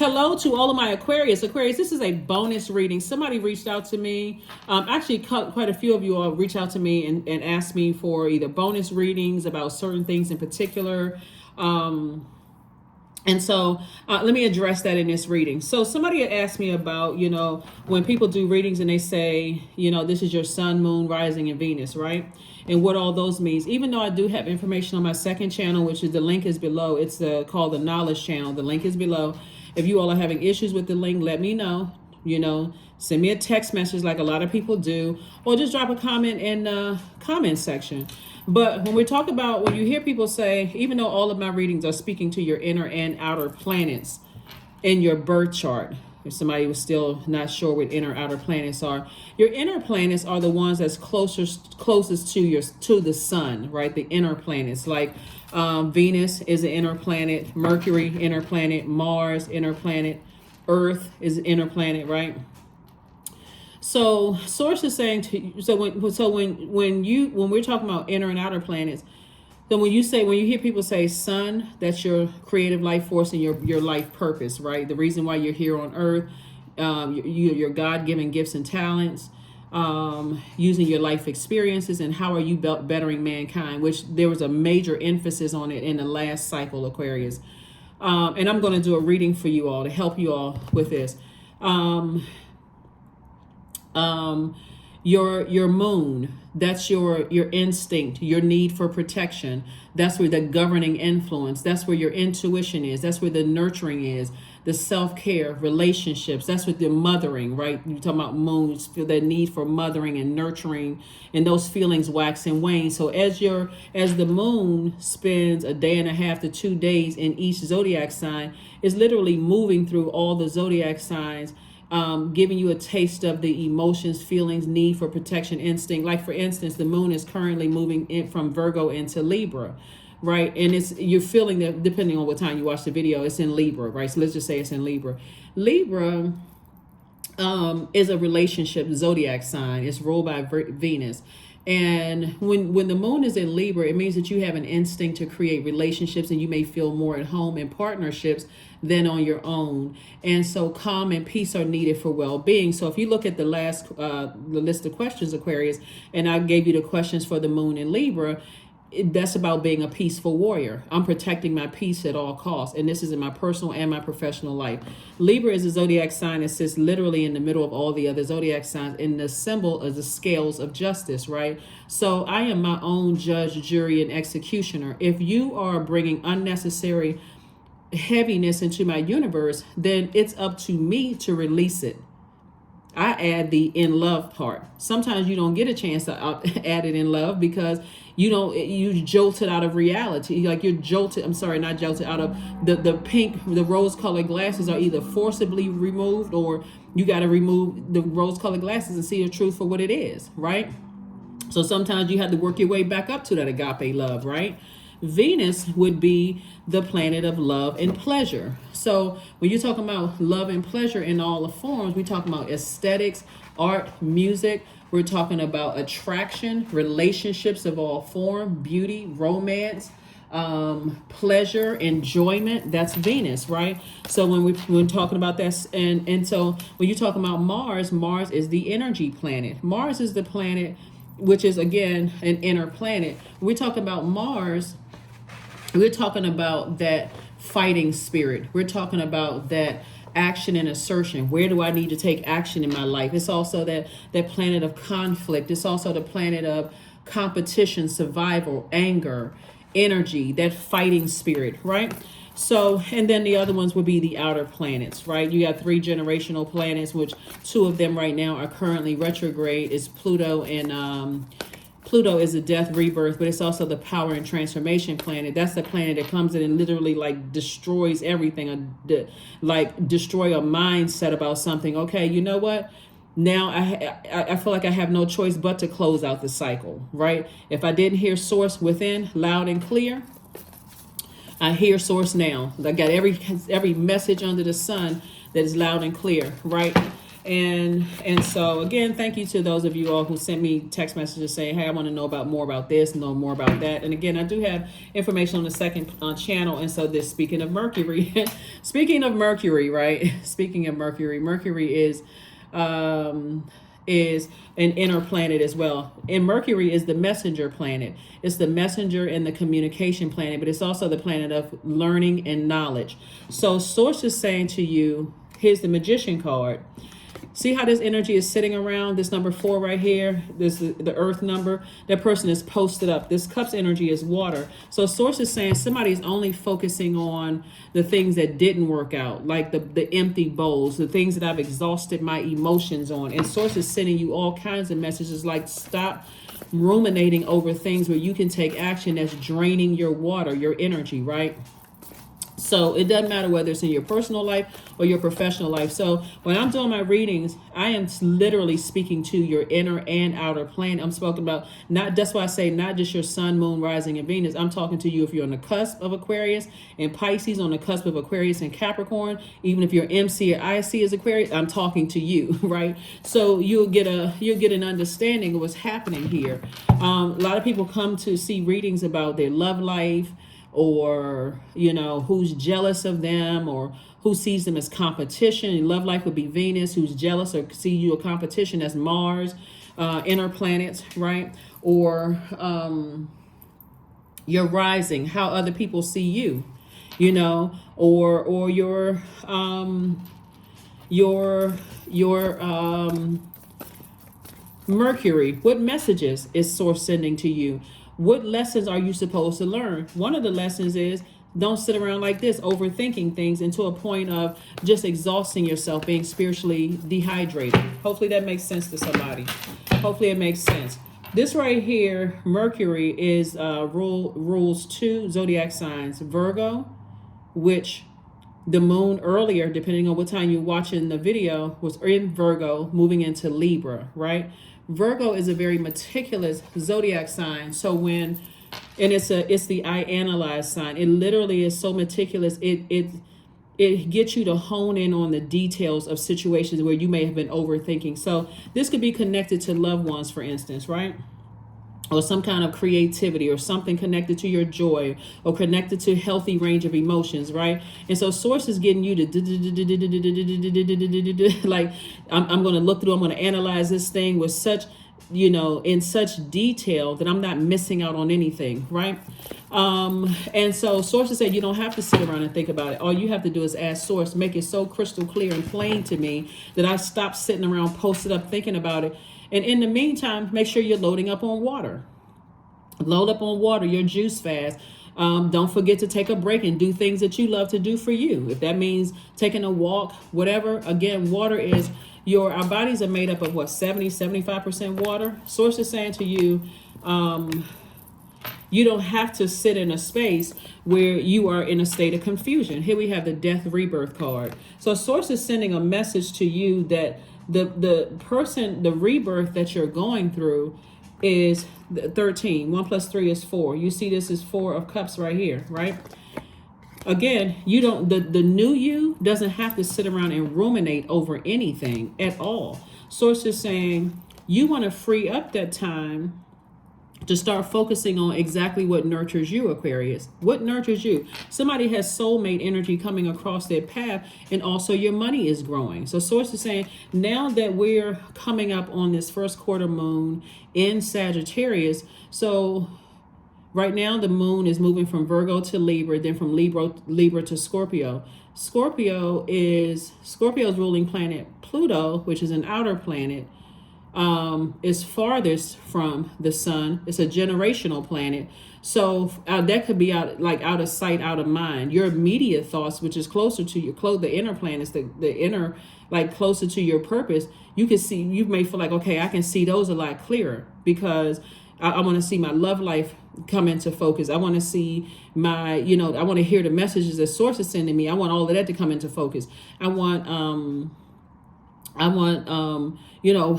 Hello to all of my Aquarius. Aquarius, this is a bonus reading. Somebody reached out to me. Actually, quite a few of you all reached out to me and asked me for either bonus readings about certain things in particular. And so let me address that in this reading. So somebody had asked me about, when people do readings and they say, this is your sun, moon, rising, and Venus, right? And what all those means. Even though I do have information on my second channel, which is the link is below. It's called the Knowledge Channel. The link is below. If you all are having issues with the link, let me know. Send me a text message like a lot of people do, or just drop a comment in the comment section. But when we talk about, when you hear people say, even though all of my readings are speaking to your inner and outer planets in your birth chart, if somebody was still not sure what inner outer planets are, your inner planets are the ones that's closest to the sun, right? The inner planets, like Venus is an inner planet, Mercury inner planet, Mars inner planet, Earth is an inner planet, right? So source is saying to you, when we're talking about inner and outer planets, then when you hear people say sun, that's your creative life force and your life purpose, right? The reason why you're here on Earth, your God-given gifts and talents, using your life experiences, and how are you bettering mankind, which there was a major emphasis on it in the last cycle, Aquarius. And I'm going to do a reading for you all to help you all with this. Your moon, that's your instinct, your need for protection. That's where the governing influence, that's where your intuition is, that's where the nurturing is, the self-care, relationships, that's what the mothering, right? You're talking about moons, feel that need for mothering and nurturing, and those feelings wax and wane. So as the moon spends a day and a half to 2 days in each zodiac sign, it's literally moving through all the zodiac signs, giving you a taste of the emotions, feelings, need for protection, instinct. Like, for instance, the moon is currently moving in from Virgo into Libra, right? And you're feeling that, depending on what time you watch the video, it's in Libra, right? So let's just say it's in Libra. Libra is a relationship zodiac sign. It's ruled by Venus. And when the moon is in Libra, it means that you have an instinct to create relationships, and you may feel more at home in partnerships than on your own. And so calm and peace are needed for well-being. So if you look at the list of questions, Aquarius, and I gave you the questions for the moon in Libra, that's about being a peaceful warrior. I'm protecting my peace at all costs. And this is in my personal and my professional life. Libra is a zodiac sign that sits literally in the middle of all the other zodiac signs. And the symbol is the scales of justice, right? So I am my own judge, jury, and executioner. If you are bringing unnecessary heaviness into my universe, then it's up to me to release it. I add the in love part. Sometimes you don't get a chance to add it in love because you jolted out of reality. Like you're jolted, out of the rose colored glasses are either forcibly removed, or you got to remove the rose colored glasses and see the truth for what it is, right? So sometimes you have to work your way back up to that agape love, right? Venus would be the planet of love and pleasure. So when you're talking about love and pleasure in all the forms, we're talking about aesthetics, art, music. We're talking about attraction, relationships of all form, beauty, romance, pleasure, enjoyment. That's Venus, right? So when we're talking about that, and so when you're talking about Mars is the energy planet. Mars is the planet, which is again an inner planet. When we talk about Mars, we're talking about that fighting spirit. We're talking about that action and assertion. Where do I need to take action in my life? It's also that planet of conflict. It's also the planet of competition, survival, anger, energy, that fighting spirit, right? So, and then the other ones would be the outer planets, right? You got 3 generational planets, which 2 of them right now are currently retrograde. It's Pluto, and Pluto is a death, rebirth, but it's also the power and transformation planet. That's the planet that comes in and literally like destroys everything, like destroy a mindset about something. Okay, you know what? Now I feel like I have no choice but to close out the cycle, right? If I didn't hear source within loud and clear, I hear source now. I got every message under the sun that is loud and clear, right? And so again, thank you to those of you all who sent me text messages saying, hey, I want to know about more about this, know more about that. And again, I do have information on the second channel. And so this, speaking of Mercury, speaking of Mercury, right? Speaking of Mercury, Mercury is an inner planet as well. And Mercury is the messenger planet. It's the messenger and the communication planet, but it's also the planet of learning and knowledge. So Source is saying to you, here's the Magician card. See how this energy is sitting around this number 4 right here? This is the earth number. That person is posted up. This cup's energy is water. So Source is saying somebody's only focusing on the things that didn't work out, like the empty bowls, the things that I've exhausted my emotions on. And Source is sending you all kinds of messages like stop ruminating over things where you can take action that's draining your water, your energy, right? So it doesn't matter whether it's in your personal life or your professional life. So when I'm doing my readings, I am literally speaking to your inner and outer plane. I'm speaking about that's why I say not just your sun, moon, rising, and Venus. I'm talking to you if you're on the cusp of Aquarius and Pisces, on the cusp of Aquarius and Capricorn. Even if your MC or IC is Aquarius, I'm talking to you, right? So you'll get an understanding of what's happening here. A lot of people come to see readings about their love life, or who's jealous of them, or who sees them as competition. In love life would be Venus, who's jealous or see you a competition as Mars, inner planets, right? Or your rising, how other people see you, or your Mercury. What messages is Source sending to you? What lessons are you supposed to learn? One of the lessons is don't sit around like this, overthinking things into a point of just exhausting yourself, being spiritually dehydrated. Hopefully that makes sense to somebody. Hopefully it makes sense. This right here, Mercury, is rules 2 zodiac signs. Virgo, which the moon earlier, depending on what time you're watching the video, was in Virgo, moving into Libra, right? Virgo is a very meticulous zodiac sign. So it's the I analyze sign. It literally is so meticulous. It gets you to hone in on the details of situations where you may have been overthinking. So this could be connected to loved ones, for instance, right? Or some kind of creativity, or something connected to your joy, or connected to healthy range of emotions, right? And so Source is getting you to like, I'm going to look through, I'm going to analyze this thing with such, in such detail that I'm not missing out on anything, right? And so Source said you don't have to sit around and think about it. All you have to do is ask Source, make it so crystal clear and plain to me that I stop sitting around posted up thinking about it. And in the meantime, make sure you're loading up on water. Load up on water, your juice fast. Don't forget to take a break and do things that you love to do for you. If that means taking a walk, whatever. Again, water is our bodies are made up of 75% water. Source is saying to you, you don't have to sit in a space where you are in a state of confusion. Here we have the death rebirth card. So Source is sending a message to you that the rebirth that you're going through is 13. 1 + 3 is 4. You see this is 4 of cups right here, right? Again, the new you doesn't have to sit around and ruminate over anything at all. Source is saying you want to free up that time to start focusing on exactly what nurtures you, Aquarius. What nurtures you? Somebody has soulmate energy coming across their path, and also your money is growing. So Source is saying, now that we're coming up on this first quarter moon in Sagittarius, so right now the moon is moving from Virgo to Libra, then from Libra to Scorpio. Scorpio's ruling planet, Pluto, which is an outer planet, is farthest from the sun. It's a generational planet. So that could be out of sight, out of mind. Your immediate thoughts, which is closer to your the inner planets, the inner, like closer to your purpose, you can see, you may feel like, okay, I can see those a lot clearer because I want to see my love life come into focus. I want to see my, I want to hear the messages that Source is sending me. I want all of that to come into focus. I want, I want,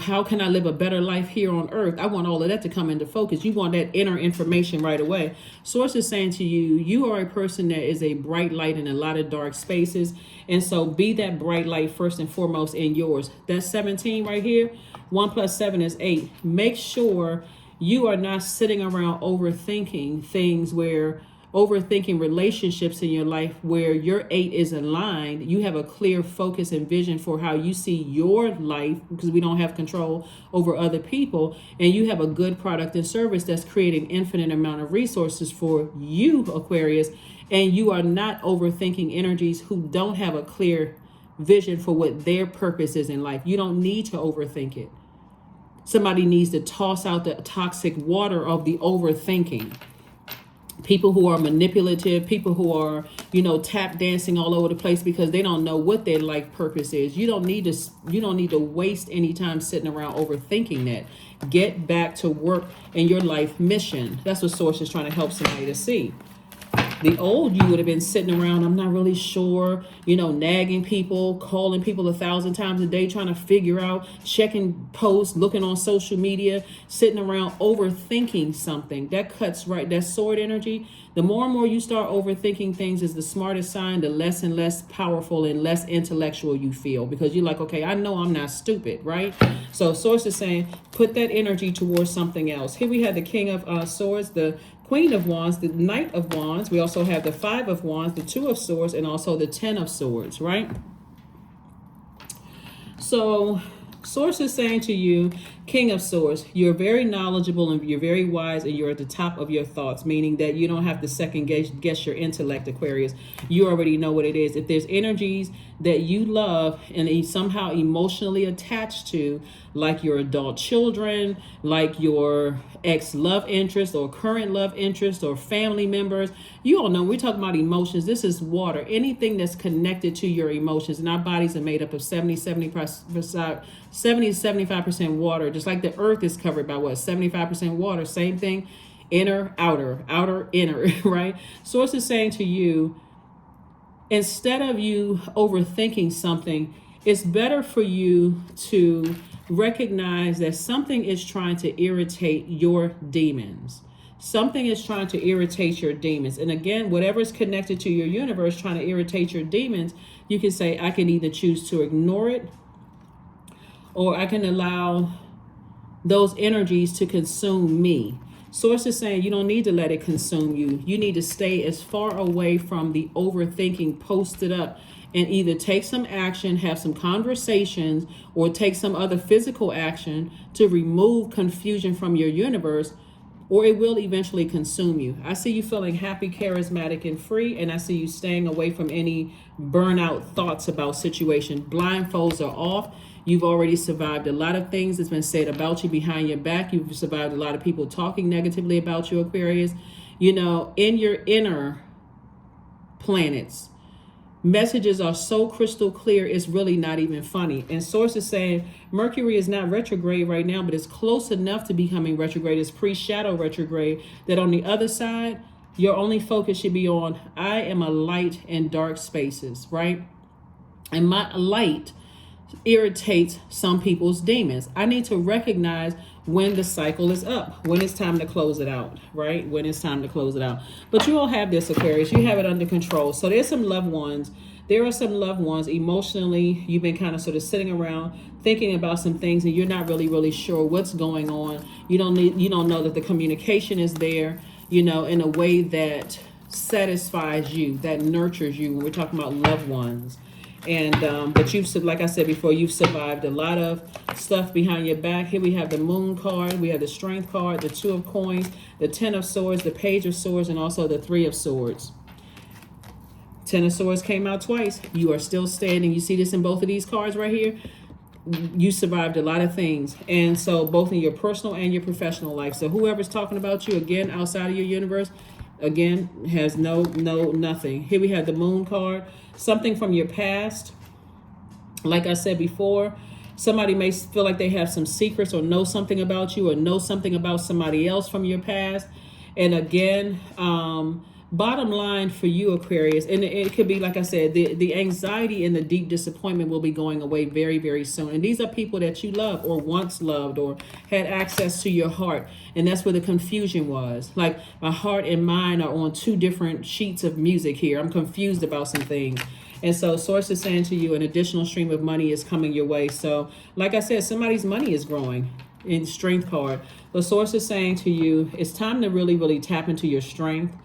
how can I live a better life here on earth? I want all of that to come into focus. You want that inner information right away. Source is saying to you, you are a person that is a bright light in a lot of dark spaces. And so be that bright light first and foremost in yours. That's 17 right here. 1 plus 7 is 8. Make sure you are not sitting around overthinking things where overthinking relationships in your life where your 8 is aligned. You have a clear focus and vision for how you see your life, because we don't have control over other people, and you have a good product and service that's creating infinite amount of resources for you, Aquarius, and you are not overthinking energies who don't have a clear vision for what their purpose is in life. You don't need to overthink it. Somebody needs to toss out the toxic water of the overthinking. People who are manipulative, people who are, tap dancing all over the place because they don't know what their life purpose is. You don't need to waste any time sitting around overthinking that. Get back to work in your life mission. That's what Source is trying to help somebody to see. The old you would have been sitting around, I'm not really sure, nagging people, calling people 1,000 times a day, trying to figure out, checking posts, looking on social media, sitting around overthinking something. That cuts right, that sword energy. The more and more you start overthinking things is the smartest sign, the less and less powerful and less intellectual you feel, because you're like, okay, I know I'm not stupid, right? So Source is saying, put that energy towards something else. Here we have the King of Swords, the Queen of Wands, the Knight of Wands. We also have the 5 of Wands, the 2 of Swords, and also the 10 of Swords, right? So Source is saying to you, King of Swords, you're very knowledgeable and you're very wise and you're at the top of your thoughts, meaning that you don't have to second guess your intellect, Aquarius. You already know what it is. If there's energies that you love and somehow emotionally attached to, like your adult children, like your ex-love interest or current love interest or family members, you all know we're talking about emotions. This is water. Anything that's connected to your emotions, and our bodies are made up of 75% water, just like the earth is covered by 75% water. Same thing, inner, outer, inner, right? Source is saying to you, instead of you overthinking something, it's better for you to recognize that something is trying to irritate your demons. Something is trying to irritate your demons. And again, whatever is connected to your universe trying to irritate your demons, you can say, I can either choose to ignore it, or I can allow those energies to consume me. Source is saying you don't need to let it consume you. You need to stay as far away from the overthinking, posted up, and either take some action, have some conversations, or take some other physical action to remove confusion from your universe, or it will eventually consume you. I see you feeling happy, charismatic, and free, and I see you staying away from any burnout thoughts about situation. Blindfolds are off. You've already survived a lot of things that's been said about you behind your back. You've survived a lot of people talking negatively about you, Aquarius. In your inner planets, messages are so crystal clear, it's really not even funny. And Source is saying Mercury is not retrograde right now, but it's close enough to becoming retrograde. It's pre-shadow retrograde, that on the other side, your only focus should be on, I am a light in dark spaces, right? And my light irritates some people's demons. I need to recognize when the cycle is up, when it's time to close it out, right? When it's time to close it out. But you all have this, Aquarius. You have it under control. So there's some loved ones. There are some loved ones emotionally. You've been kind of sort of sitting around thinking about some things, and you're not really sure what's going on. You don't know that the communication is there, in a way that satisfies you, that nurtures you. When we're talking about loved ones. And but like I said before, you've survived a lot of stuff behind your back. Here we have the Moon card, we have the Strength card, the 2 of Coins, the 10 of Swords, the Page of Swords, and also the 3 of Swords. 10 of Swords came out twice. You are still standing. You see this in both of these cards right here. You survived a lot of things, and so both in your personal and your professional life. So whoever's talking about you, again, outside of your universe, again, has nothing. Here we have the Moon card. Something from your past. Like I said before, somebody may feel like they have some secrets or know something about you or know something about somebody else from your past. And again, Bottom line for you, Aquarius, and it could be, like I said, the anxiety and the deep disappointment will be going away very, very soon. And these are people that you love or once loved or had access to your heart. And that's where the confusion was. Like, my heart and mind are on two different sheets of music here. I'm confused about some things. And so Source is saying to you, an additional stream of money is coming your way. So, like I said, somebody's money is growing in Strength card. The Source is saying to you, it's time to really, really tap into your strength.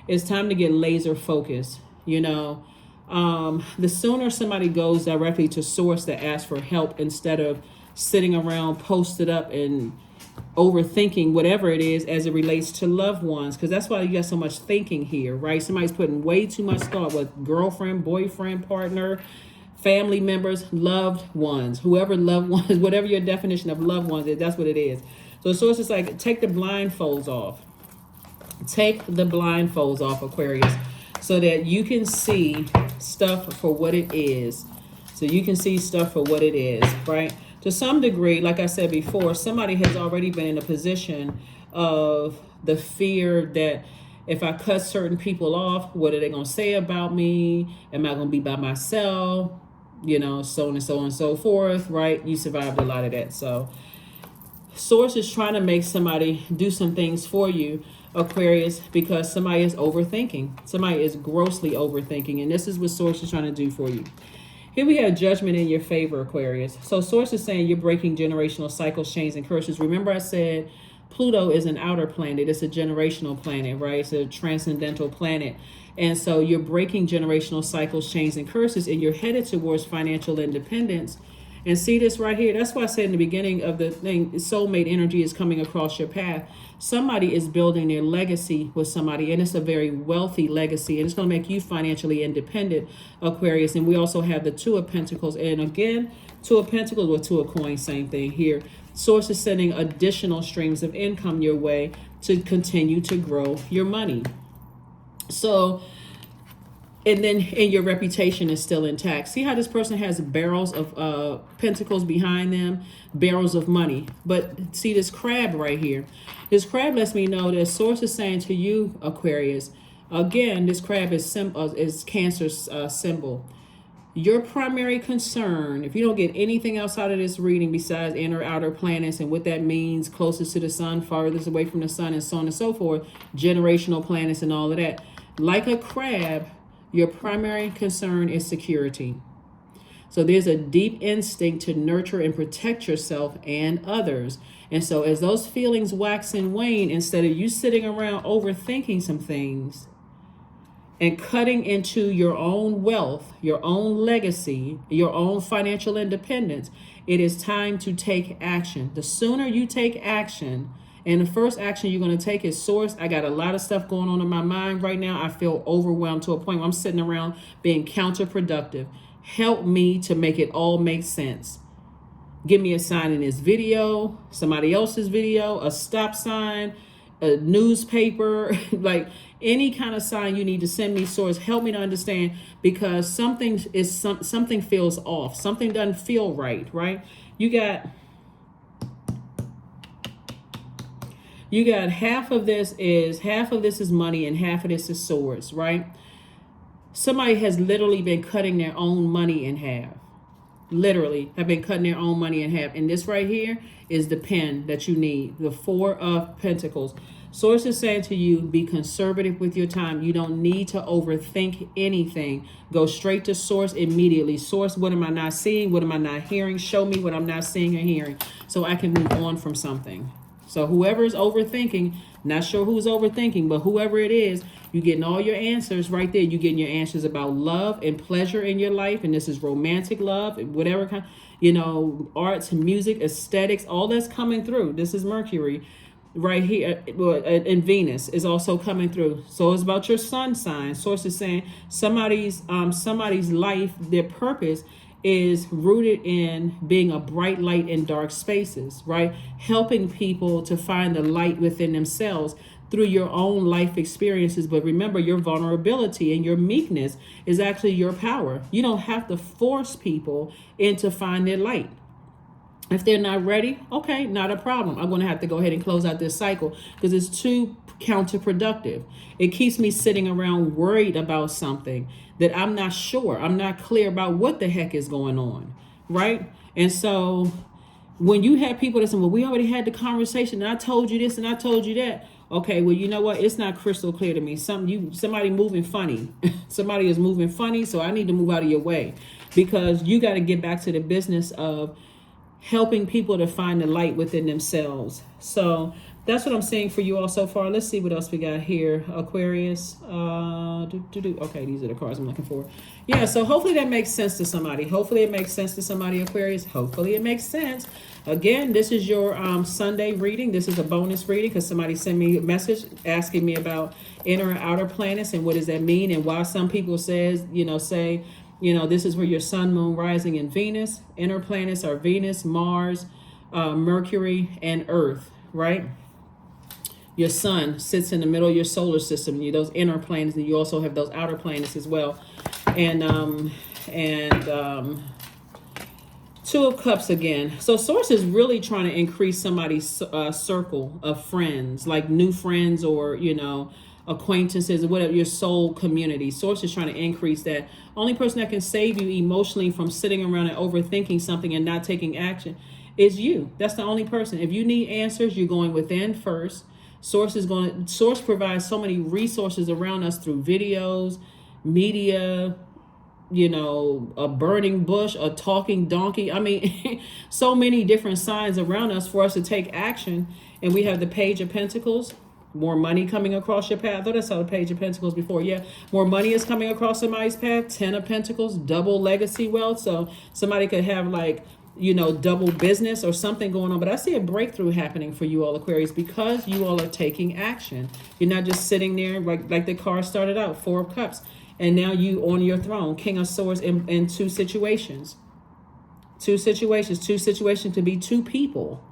It's time to get laser focused. The sooner somebody goes directly to Source to ask for help instead of sitting around posted up and overthinking whatever it is as it relates to loved ones, because that's why you got so much thinking here, right? Somebody's putting way too much thought with girlfriend, boyfriend, partner, family members, loved ones, whoever loved ones, whatever your definition of loved ones is, that's what it is. So Source is like, take the blindfolds off. Take the blindfolds off, Aquarius, so that you can see stuff for what it is. So you can see stuff for what it is, right? To some degree, like I said before, somebody has already been in a position of the fear that if I cut certain people off, what are they going to say about me? Am I going to be by myself? So on and so on and so forth, right? You survived a lot of that. So Source is trying to make somebody do some things for you, Aquarius, because somebody is overthinking. Somebody is grossly overthinking. And this is what Source is trying to do for you. Here we have judgment in your favor, Aquarius. So Source is saying you're breaking generational cycles, chains, and curses. Remember I said Pluto is an outer planet. It's a generational planet, right? It's a transcendental planet. And so you're breaking generational cycles, chains, and curses, and you're headed towards financial independence. And see this right here. That's why I said in the beginning of the thing, soulmate energy is coming across your path. Somebody is building their legacy with somebody, and it's a very wealthy legacy, and it's going to make you financially independent, Aquarius. And we also have the Two of Pentacles. And again, Two of Pentacles with Two of Coins, same thing here. Source is sending additional streams of income your way to continue to grow your money. So, and your reputation is still intact. See how this person has barrels of pentacles behind them, barrels of money. But see this crab right here. This crab lets me know that Source is saying to you, Aquarius, again, this crab is Cancer's symbol. Your primary concern, if you don't get anything outside of this reading besides inner outer planets and what that means, closest to the sun, farthest away from the sun, and so on and so forth, generational planets and all of that, like a crab, your primary concern is security. So there's a deep instinct to nurture and protect yourself and others. And so as those feelings wax and wane, instead of you sitting around overthinking some things and cutting into your own wealth, your own legacy, your own financial independence, it is time to take action. The sooner you take action, and the first action you're going to take is Source. I got a lot of stuff going on in my mind right now. I feel overwhelmed to a point where I'm sitting around being counterproductive. Help me to make it all make sense. Give me a sign in this video, somebody else's video, a stop sign, a newspaper, like any kind of sign you need to send me, Source. Help me to understand, because something feels off. Something doesn't feel right, right? You got half of this is money and half of this is swords, right? Somebody has literally been cutting their own money in half. Literally have been cutting their own money in half. And this right here is the pen that you need, the Four of Pentacles. Source is saying to you, be conservative with your time. You don't need to overthink anything. Go straight to Source immediately. Source, what am I not seeing? What am I not hearing? Show me what I'm not seeing or hearing so I can move on from something. So whoever is overthinking, not sure who's overthinking, but whoever it is, you're getting all your answers right there. You're getting your answers about love and pleasure in your life. And this is romantic love, whatever kind, arts, music, aesthetics, all that's coming through. This is Mercury right here. And Venus is also coming through. So it's about your sun sign. Source is saying somebody's life, their purpose is rooted in being a bright light in dark spaces, right? Helping people to find the light within themselves through your own life experiences. But remember, your vulnerability and your meekness is actually your power. You don't have to force people into find their light. If they're not ready, okay, not a problem. I'm going to have to go ahead and close out this cycle because it's too counterproductive. It keeps me sitting around worried about something that I'm not sure. I'm not clear about what the heck is going on, right? And so when you have people that say, well, we already had the conversation and I told you this and I told you that. Okay, well, you know what? It's not crystal clear to me. Somebody moving funny. Somebody is moving funny, so I need to move out of your way because you got to get back to the business of helping people to find the light within themselves. So that's what I'm seeing for you all so far. Let's see what else we got here. Aquarius. Okay, these are the cards I'm looking for. Yeah, so hopefully that makes sense to somebody. Hopefully it makes sense to somebody, Aquarius. Hopefully it makes sense. Again, this is your Sunday reading. This is a bonus reading because somebody sent me a message asking me about inner and outer planets and what does that mean and why some people say, this is where your sun, moon, rising, and Venus. Inner planets are Venus, Mars, Mercury, and Earth, right? Your sun sits in the middle of your solar system. Those inner planets, and you also have those outer planets as well. And Two of Cups again. So Source is really trying to increase somebody's circle of friends, like new friends or, acquaintances or whatever, your soul community. Source is trying to increase that. Only person that can save you emotionally from sitting around and overthinking something and not taking action is you. That's the only person. If you need answers, you're going within first. Source provides so many resources around us through videos, media, a burning bush, a talking donkey. I mean, so many different signs around us for us to take action. And we have the Page of Pentacles, more money coming across your path. I thought I saw the Page of Pentacles before. Yeah, more money is coming across somebody's path. 10 of Pentacles, double legacy wealth. So somebody could have double business or something going on. But I see a breakthrough happening for you all, Aquarius, because you all are taking action. You're not just sitting there like the card started out, 4 of Cups. And now you on your throne, King of Swords in two situations. Two situations could be two people.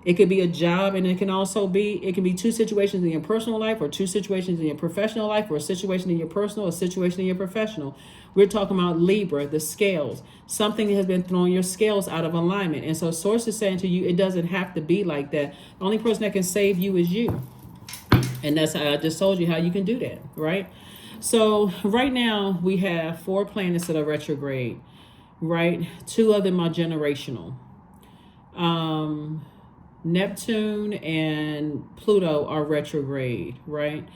It could be a job, and it can be two situations in your personal life, or two situations in your professional life, or a situation in your personal, a situation in your professional. We're talking about Libra, the scales. Something has been throwing your scales out of alignment. And so Source is saying to you, it doesn't have to be like that. The only person that can save you is you. And that's how I just told you how you can do that, right? So right now we have 4 planets that are retrograde, right? 2 of them are generational. Neptune and Pluto are retrograde, right?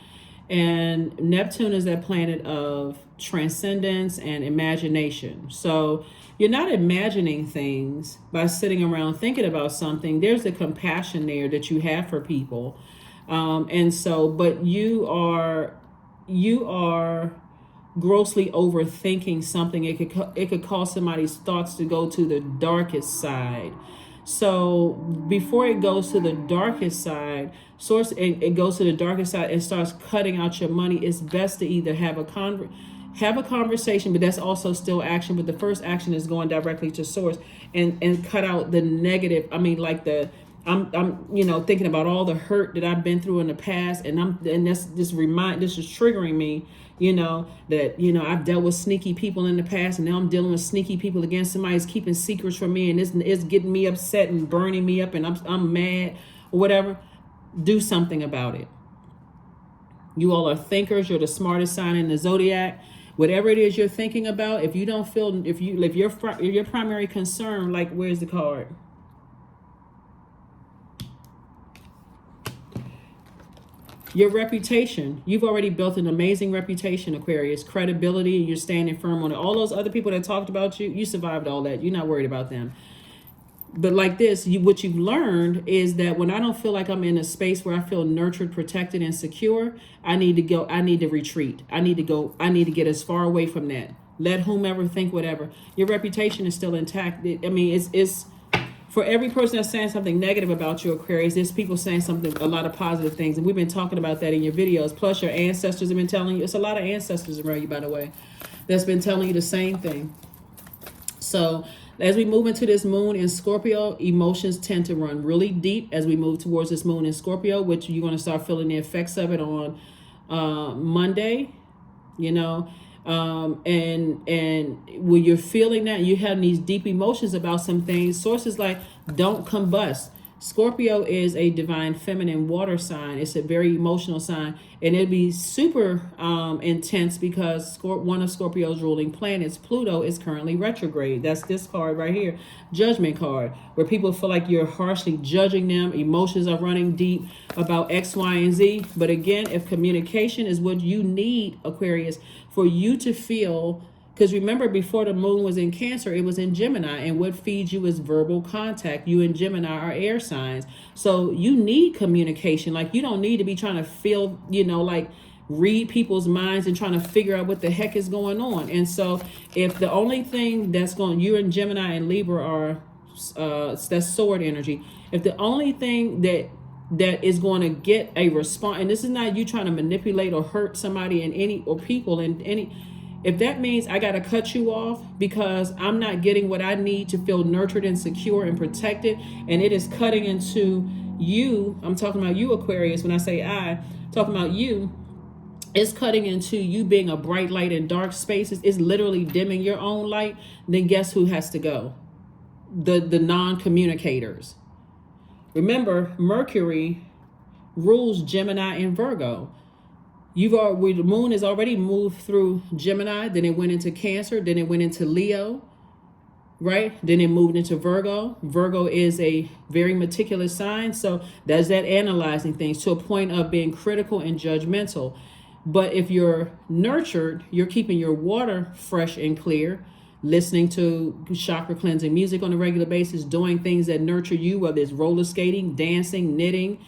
And Neptune is that planet of transcendence and imagination. So you're not imagining things by sitting around thinking about something. There's the compassion there that you have for people. But you are grossly overthinking something. It could cause somebody's thoughts to go to the darkest side. So before it goes to the darkest side, it goes to the darkest side and starts cutting out your money. It's best to either have a conversation, but that's also still action. But the first action is going directly to Source and cut out the negative. I mean, like I'm thinking about all the hurt that I've been through in the past, and this is triggering me, that I've dealt with sneaky people in the past, and now I'm dealing with sneaky people again. Somebody's keeping secrets from me, and it's getting me upset and burning me up, and I'm mad or whatever. Do something about it. You all are thinkers. You're the smartest sign in the Zodiac. Whatever it is you're thinking about, if your primary concern, like, where's the card? Your reputation. You've already built an amazing reputation, Aquarius. Credibility, you're standing firm on it. All those other people that talked about you, you survived all that. You're not worried about them. But like this, what you've learned is that when I don't feel like I'm in a space where I feel nurtured, protected, and secure, I need to go. I need to retreat. I need to go. I need to get as far away from that. Let whomever think whatever. Your reputation is still intact. It's for every person that's saying something negative about you, Aquarius, there's people saying a lot of positive things. And we've been talking about that in your videos. Plus, your ancestors have been telling you. It's a lot of ancestors around you, by the way, that's been telling you the same thing. So as we move into this moon in Scorpio, emotions tend to run really deep as we move towards this moon in Scorpio, which you're going to start feeling the effects of it on Monday. And when you're feeling that, you have these deep emotions about some things. Sources like don't combust. Scorpio is a divine feminine water sign. It's a very emotional sign, and it'd be super intense because one of Scorpio's ruling planets, Pluto, is currently retrograde. That's this card right here, Judgment card, where people feel like you're harshly judging them. Emotions are running deep about X, Y, and Z. But again, if communication is what you need, Aquarius, for you to feel. Because remember, before the moon was in Cancer, it was in Gemini. And what feeds you is verbal contact. You and Gemini are air signs. So you need communication. Like, you don't need to be trying to feel, like read people's minds and trying to figure out what the heck is going on. And so if the only thing you and Gemini and Libra are, that's sword energy. If the only thing that is going to get a response, and this is not you trying to manipulate or hurt somebody if that means I got to cut you off because I'm not getting what I need to feel nurtured and secure and protected, and it is cutting into you, I'm talking about you, Aquarius. When I say I'm talking about you, it's cutting into you being a bright light in dark spaces. It's literally dimming your own light. Then guess who has to go? The non-communicators. Remember, Mercury rules Gemini and Virgo. The moon has already moved through Gemini, then it went into Cancer, then it went into Leo, right? Then it moved into Virgo. Virgo is a very meticulous sign, so that's that analyzing things to a point of being critical and judgmental. But if you're nurtured, you're keeping your water fresh and clear, listening to chakra cleansing music on a regular basis, doing things that nurture you, whether it's roller skating, dancing, knitting,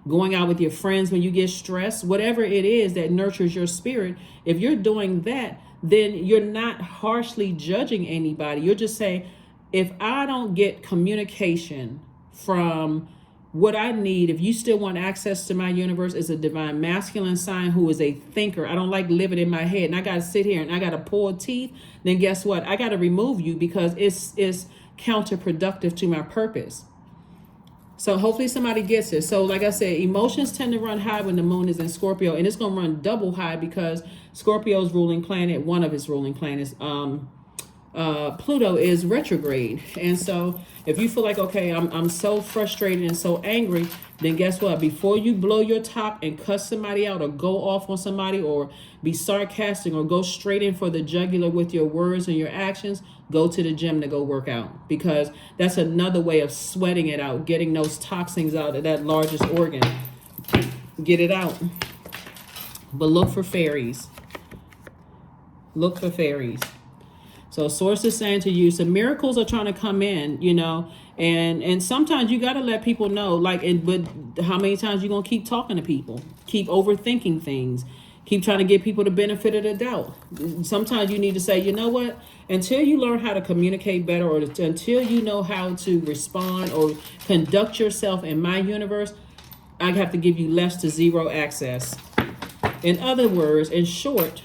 going out with your friends when you get stressed, whatever it is that nurtures your spirit. If you're doing that, then you're not harshly judging anybody. You're just saying, if I don't get communication from what I need, if you still want access to my universe as a divine masculine sign who is a thinker, I don't like living in my head and I got to sit here and I got to pull teeth, then guess what? I got to remove you because it's counterproductive to my purpose. So hopefully somebody gets it. So like I said, emotions tend to run high when the moon is in Scorpio, and it's going to run double high because Scorpio's ruling planet, one of its ruling planets, Pluto, is retrograde. And so if you feel like, okay, I'm so frustrated and so angry, then guess what? Before you blow your top and cuss somebody out or go off on somebody or be sarcastic or go straight in for the jugular with your words and your actions, go to the gym to go work out, because that's another way of sweating it out, getting those toxins out of that largest organ. Get it out. But look for fairies. Look for fairies. So source is saying to you, some miracles are trying to come in, and sometimes you got to let people know, but how many times you going to keep talking to people, keep overthinking things, keep trying to give people the benefit of the doubt. Sometimes you need to say, you know what, until you learn how to communicate better, or until you know how to respond or conduct yourself in my universe, I have to give you less to zero access. In other words, in short,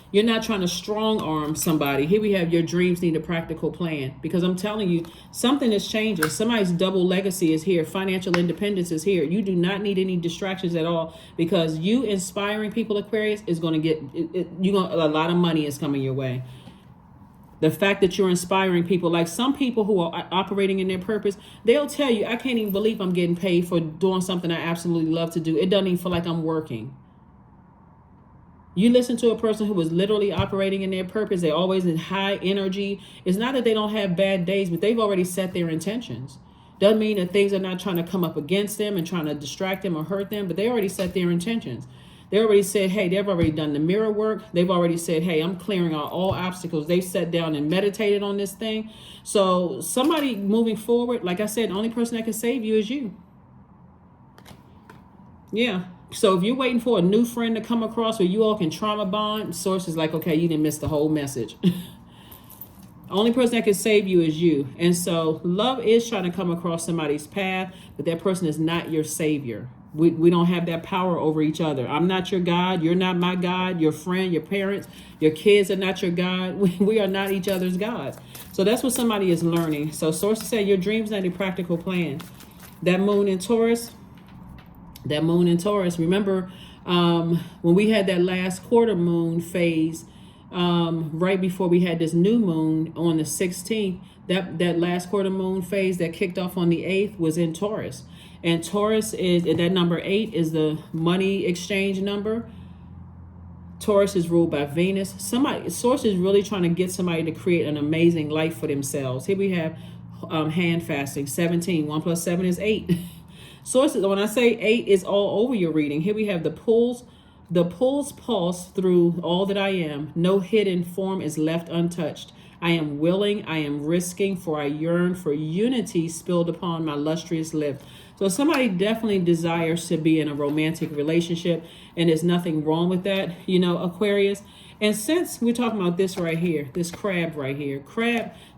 you're not trying to strong arm somebody. Here we have your dreams need a practical plan, because I'm telling you, something is changing. Somebody's double legacy is here. Financial independence is here. You do not need any distractions at all, because you inspiring people, Aquarius, is going to get a lot of money is coming your way. The fact that you're inspiring people, like some people who are operating in their purpose, they'll tell you, I can't even believe I'm getting paid for doing something I absolutely love to do. It doesn't even feel like I'm working. You listen to a person who is literally operating in their purpose. They're always in high energy. It's not that they don't have bad days, but they've already set their intentions. Doesn't mean that things are not trying to come up against them and trying to distract them or hurt them, but they already set their intentions. They already said, hey, they've already done the mirror work. They've already said, hey, I'm clearing out all obstacles. They've sat down and meditated on this thing. So somebody moving forward, like I said, the only person that can save you is you. Yeah. So if you're waiting for a new friend to come across where you all can trauma bond, source is like, okay, you didn't miss the whole message. Only person that can save you is you. And so love is trying to come across somebody's path, but that person is not your savior. We don't have that power over each other. I'm not your God. You're not my God. Your friend, your parents, your kids are not your God. We are not each other's gods. So that's what somebody is learning. So sources say your dreams not a practical plan. That moon in Taurus, remember, When we had that last quarter moon phase, right before we had this new moon on the 16th, that last quarter moon phase that kicked off on the 8th was in Taurus. And Taurus is, that number 8 is the money exchange number. Taurus is ruled by Venus. Source is really trying to get somebody to create an amazing life for themselves. Here we have hand fasting, 17. 1 plus 7 is 8. Sources, when I say 8 is all over your reading. Here we have the pulse pulse through all that I am. No hidden form is left untouched. I am willing, I am risking, for I yearn for unity spilled upon my lustrous lip. So somebody definitely desires to be in a romantic relationship, and there's nothing wrong with that, you know, Aquarius. And since we're talking about this right here, this crab right here,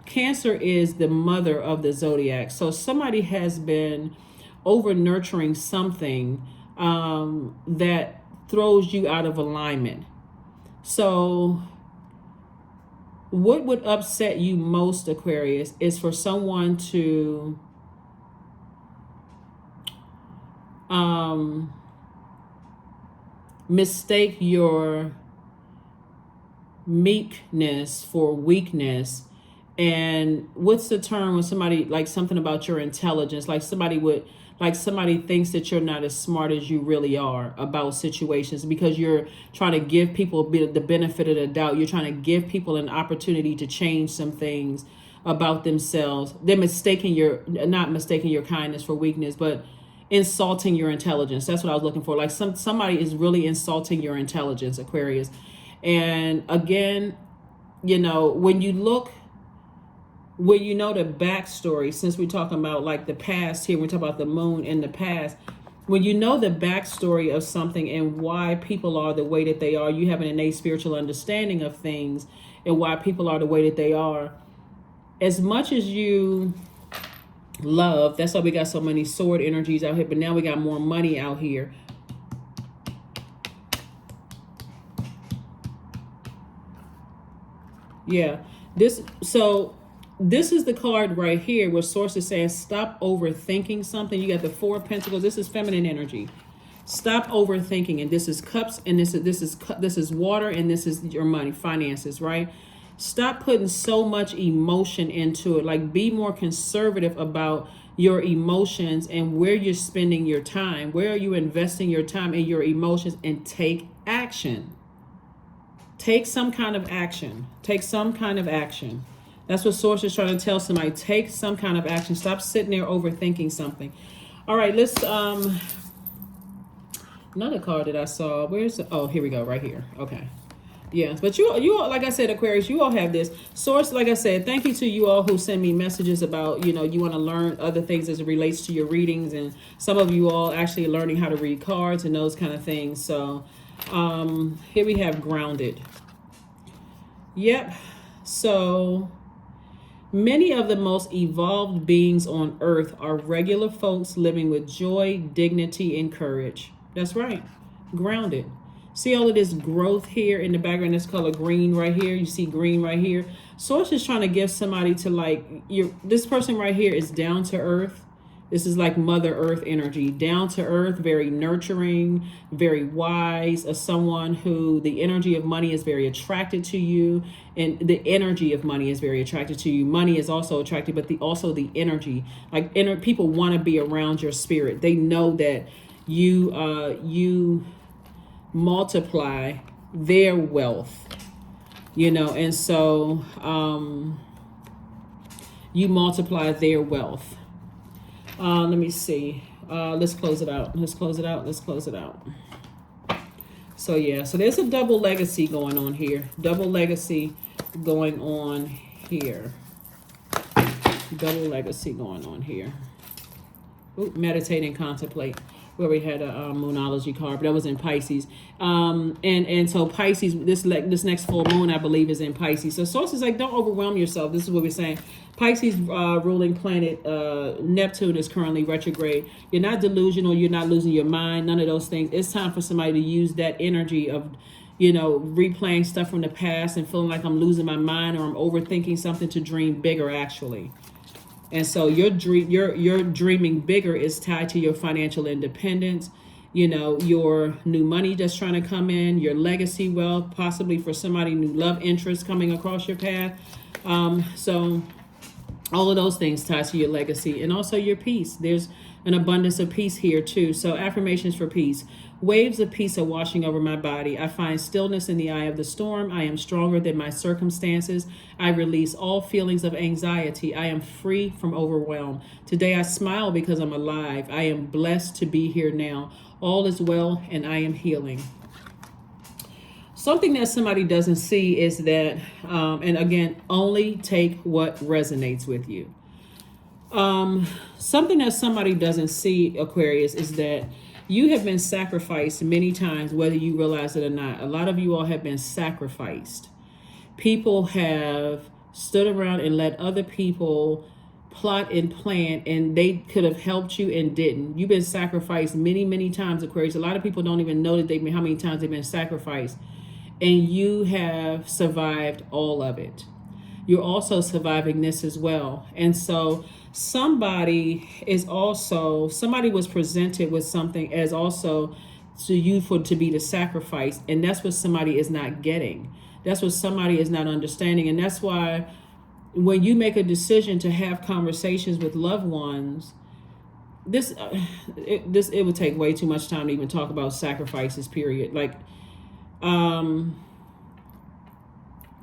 Cancer is the mother of the zodiac. So somebody has been over nurturing something that throws you out of alignment. So what would upset you most, Aquarius, is for someone to mistake your meekness for weakness. And what's the term when somebody, like something about your intelligence, like somebody thinks that you're not as smart as you really are about situations, because you're trying to give people the benefit of the doubt. You're trying to give people an opportunity to change some things about themselves. They're not mistaking your kindness for weakness, but insulting your intelligence. That's what I was looking for. Like somebody is really insulting your intelligence, Aquarius. And again, you know, when you know the backstory, since we're talking about like the past here, we're talking about the moon in the past. When you know the backstory of something and why people are the way that they are, you have an innate spiritual understanding of things and why people are the way that they are. As much as you love, that's why we got so many sword energies out here, but now we got more money out here. Yeah, this is the card right here where Source is saying stop overthinking something. You got the 4 of Pentacles. This is feminine energy. Stop overthinking. And this is cups, and this is water, and this is your money, finances, right? Stop putting so much emotion into it. Like, be more conservative about your emotions and where you're spending your time. Where are you investing your time and your emotions? And take action. Take some kind of action. Take some kind of action. That's what Source is trying to tell somebody. Take some kind of action. Stop sitting there overthinking something. All right, let's another card that I saw. Where's the, oh, here we go, right here. Okay. Yeah, but you all, like I said, Aquarius, you all have this. Source, like I said, thank you to you all who send me messages about, you know, you want to learn other things as it relates to your readings, and some of you all actually learning how to read cards and those kind of things. So here we have grounded. Yep. So many of the most evolved beings on earth are regular folks living with joy, dignity, and courage. That's right. Grounded. See all of this growth here in the background, this color green right here. You see green right here. Source is trying to give somebody to, like, this person right here is down to earth. This is like Mother Earth energy, down to earth, very nurturing, very wise, as someone who the energy of money is very attracted to you, and the energy of money is very attracted to you. Money is also attractive, but also the energy, like people want to be around your spirit. They know that you multiply their wealth, you know, and so you multiply their wealth. Let me see. Let's close it out. Let's close it out. Let's close it out. So yeah, so there's a double legacy going on here. Double legacy going on here. Double legacy going on here. Ooh, meditate and contemplate, where we had a moonology card, but that was in Pisces. And so Pisces, this next full moon, I believe, is in Pisces. So Source is like, don't overwhelm yourself. This is what we're saying. Pisces ruling planet Neptune is currently retrograde. You're not delusional. You're not losing your mind. None of those things. It's time for somebody to use that energy of, you know, replaying stuff from the past and feeling like I'm losing my mind or I'm overthinking something, to dream bigger, actually. And so your dreaming bigger is tied to your financial independence. your new money that's trying to come in, your legacy wealth, possibly for somebody, new love interest coming across your path. So all of those things tie to your legacy, and also your peace. There's an abundance of peace here too. So affirmations for peace. Waves of peace are washing over my body. I find stillness in the eye of the storm. I am stronger than my circumstances. I release all feelings of anxiety. I am free from overwhelm. Today I smile because I'm alive. I am blessed to be here now. All is well and I am healing. Something that somebody doesn't see is that, and again, only take what resonates with you. Something that somebody doesn't see, Aquarius, is that you have been sacrificed many times, whether you realize it or not. A lot of you all have been sacrificed. People have stood around and let other people plot and plan, and they could have helped you and didn't. You've been sacrificed many, many times, Aquarius. A lot of people don't even know that how many times they've been sacrificed. And you have survived all of it. You're also surviving this as well. And so somebody was presented with something as also to you to be the sacrifice. And that's what somebody is not getting. That's what somebody is not understanding. And that's why when you make a decision to have conversations with loved ones, it would take way too much time to even talk about sacrifices, period. Like,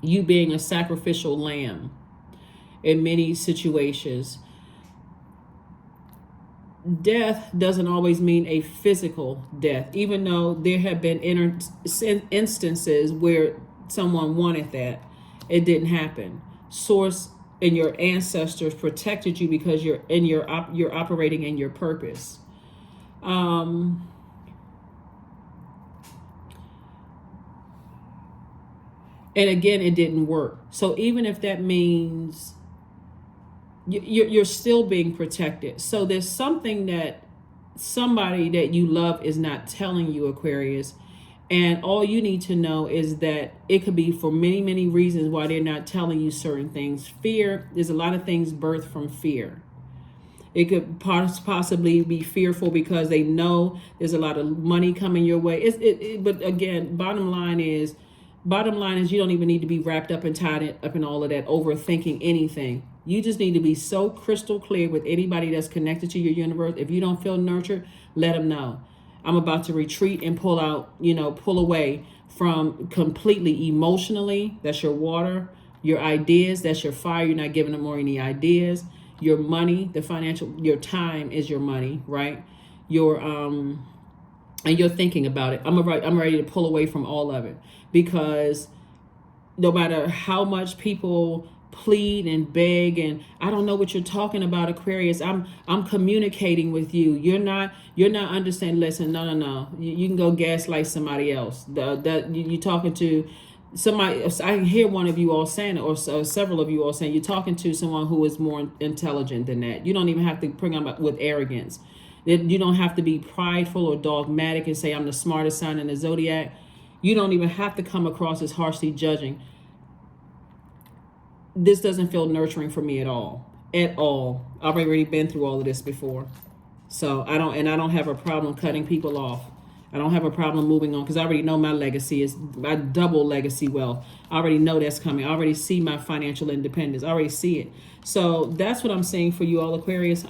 you being a sacrificial lamb in many situations. Death doesn't always mean a physical death, even though there have been instances where someone wanted that. It didn't happen. Source and your ancestors protected you because you're operating in your purpose. And again, it didn't work. So even if that means you're still being protected. So there's something that somebody that you love is not telling you, Aquarius. And all you need to know is that it could be for many, many reasons why they're not telling you certain things. Fear, there's a lot of things birthed from fear. It could possibly be fearful because they know there's a lot of money coming your way. But again, bottom line is you don't even need to be wrapped up and tied up in all of that overthinking anything. You just need to be so crystal clear with anybody that's connected to your universe. If you don't feel nurtured, let them know. I'm about to retreat and pull away from completely emotionally. That's your water. Your ideas, that's your fire. You're not giving them more any ideas. Your money, your time is your money, right? And you're thinking about it. I'm ready to pull away from all of it, because no matter how much people plead and beg, and I don't know what you're talking about, Aquarius. I'm communicating with you. You're not understanding. Listen, no. You can go gaslight somebody else. You're talking to somebody. I hear one of you all saying it, or several of you all saying you're talking to someone who is more intelligent than that. You don't even have to bring them up with arrogance. You don't have to be prideful or dogmatic and say I'm the smartest sign in the Zodiac. You don't even have to come across as harshly judging. This doesn't feel nurturing for me at all. At all. I've already been through all of this before. So I don't have a problem cutting people off. I don't have a problem moving on, because I already know my legacy is my double legacy wealth. I already know that's coming. I already see my financial independence. I already see it. So that's what I'm saying for you all, Aquarius.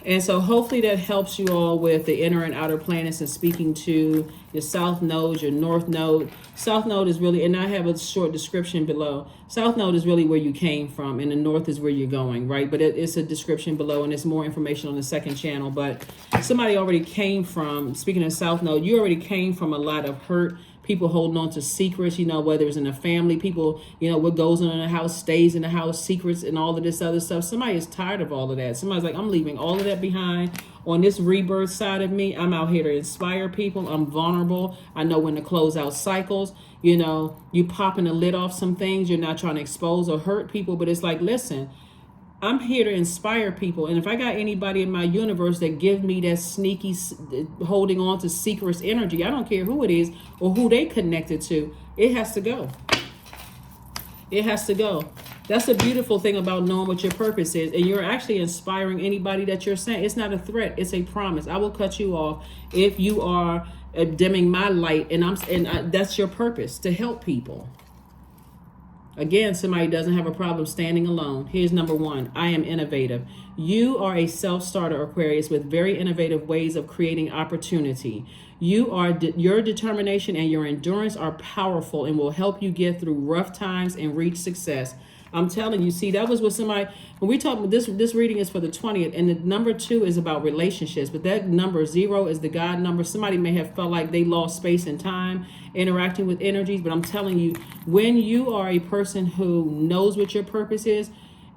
And so hopefully that helps you all with the inner and outer planets and speaking to your south node, your north node. South node is really, and I have a short description below. South node is really where you came from, and the north is where you're going, right? But it's a description below, and there's more information on the second channel. But somebody already came from, speaking of south node, you already came from a lot of hurt, people holding on to secrets, whether it's in a family, people, what goes on in the house stays in the house, secrets and all of this other stuff. Somebody is tired of all of that. Somebody's like, I'm leaving all of that behind. On this rebirth side of me, I'm out here to inspire people. I'm vulnerable. I know when to close out cycles. You popping the lid off some things. You're not trying to expose or hurt people, but it's like, listen, I'm here to inspire people. And if I got anybody in my universe that give me that sneaky holding on to secrets energy, I don't care who it is or who they connected to, it has to go. It has to go. That's the beautiful thing about knowing what your purpose is. And you're actually inspiring anybody that you're saying. It's not a threat. It's a promise. I will cut you off if you are dimming my light. And that's your purpose, to help people. Again, somebody doesn't have a problem standing alone. Here's number one. I am innovative. You are a self-starter, Aquarius, with very innovative ways of creating opportunity. Your determination and your endurance are powerful and will help you get through rough times and reach success. I'm telling you, see, that was what somebody, when we talk, this reading is for the 20th, and the number 2 is about relationships, but that number 0 is the God number. Somebody may have felt like they lost space and time interacting with energies, but I'm telling you, when you are a person who knows what your purpose is,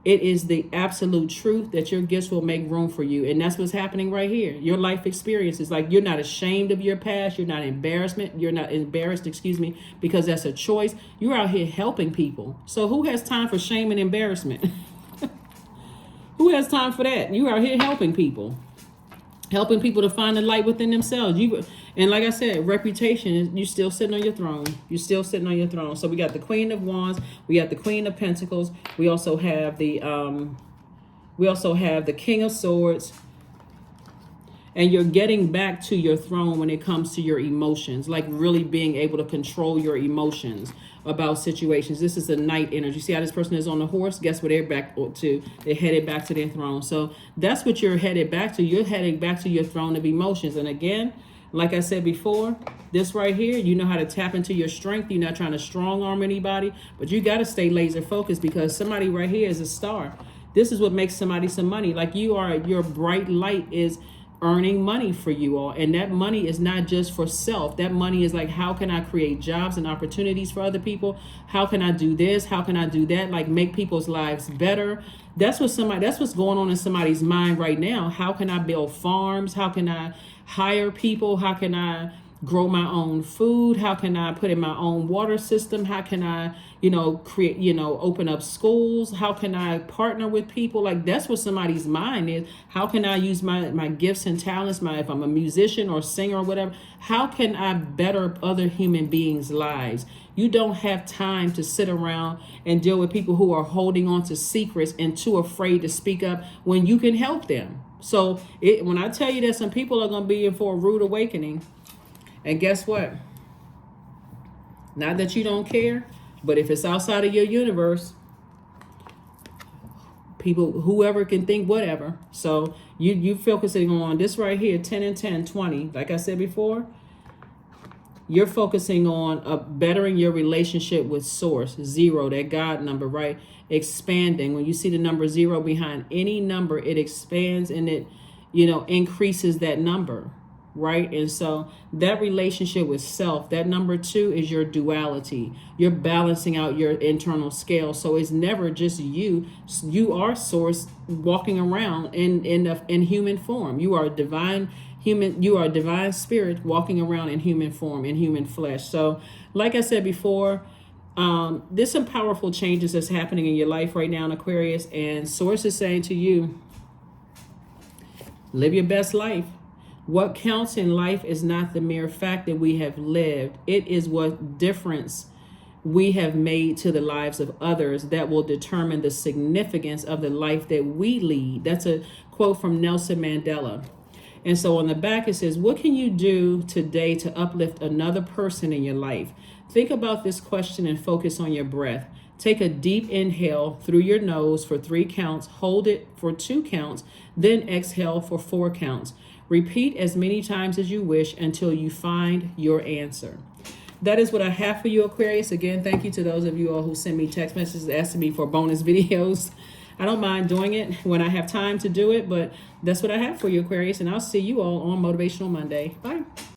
it is the absolute truth that your gifts will make room for you. And that's what's happening right here. Your life experience is like, you're not ashamed of your past. You're not embarrassed, because that's a choice. You're out here helping people. So who has time for shame and embarrassment? Who has time for that? You're out here helping people to find the light within themselves. And like I said, reputation is, you're still sitting on your throne. You're still sitting on your throne. So we got the Queen of Wands, we got the Queen of Pentacles, we also have the King of Swords. And you're getting back to your throne when it comes to your emotions, like really being able to control your emotions about situations. This is the Knight energy. See how this person is on the horse? Guess where they're back to? They're headed back to their throne. So that's what you're headed back to. You're heading back to your throne of emotions. And again, like I said before, this right here, you know how to tap into your strength. You're not trying to strong arm anybody, but you got to stay laser focused, because somebody right here is a star. This is what makes somebody some money. Like your bright light is earning money for you all, and that money is not just for self. That money is like, how can I create jobs and opportunities for other people? How can I do this? How can I do that? Like, make people's lives better. That's what's going on in somebody's mind right now. How can I build farms? How can I hire people? How can I grow my own food? How can I put in my own water system? How can I, create, open up schools? How can I partner with people? Like, that's what somebody's mind is. How can I use my gifts and talents? If I'm a musician or singer or whatever, how can I better other human beings' lives? You don't have time to sit around and deal with people who are holding on to secrets and too afraid to speak up when you can help them. So when I tell you that some people are going to be in for a rude awakening, and guess what? Not that you don't care, but if it's outside of your universe, whoever can think whatever. So you focusing on this right here, 10 and 10, 20. Like I said before, you're focusing on bettering your relationship with Source, 0, that God number, right? Expanding. When you see the number 0 behind any number, it expands and it, increases that number, right? And so that relationship with self, that number 2 is your duality. You're balancing out your internal scale. So it's never just you. You are Source walking around in human form. You are divine human. You are a divine spirit walking around in human form, in human flesh. So like I said before, there's some powerful changes that's happening in your life right now in Aquarius, and Source is saying to you, live your best life. What counts in life is not the mere fact that we have lived. It is what difference we have made to the lives of others that will determine the significance of the life that we lead. That's a quote from Nelson Mandela. And so on the back it says, what can you do today to uplift another person in your life? Think about this question and focus on your breath. Take a deep inhale through your nose for 3 counts, hold it for 2 counts, then exhale for 4 counts. Repeat as many times as you wish until you find your answer. That is what I have for you, Aquarius. Again, thank you to those of you all who send me text messages asking me for bonus videos. I don't mind doing it when I have time to do it, but that's what I have for you, Aquarius. And I'll see you all on Motivational Monday. Bye.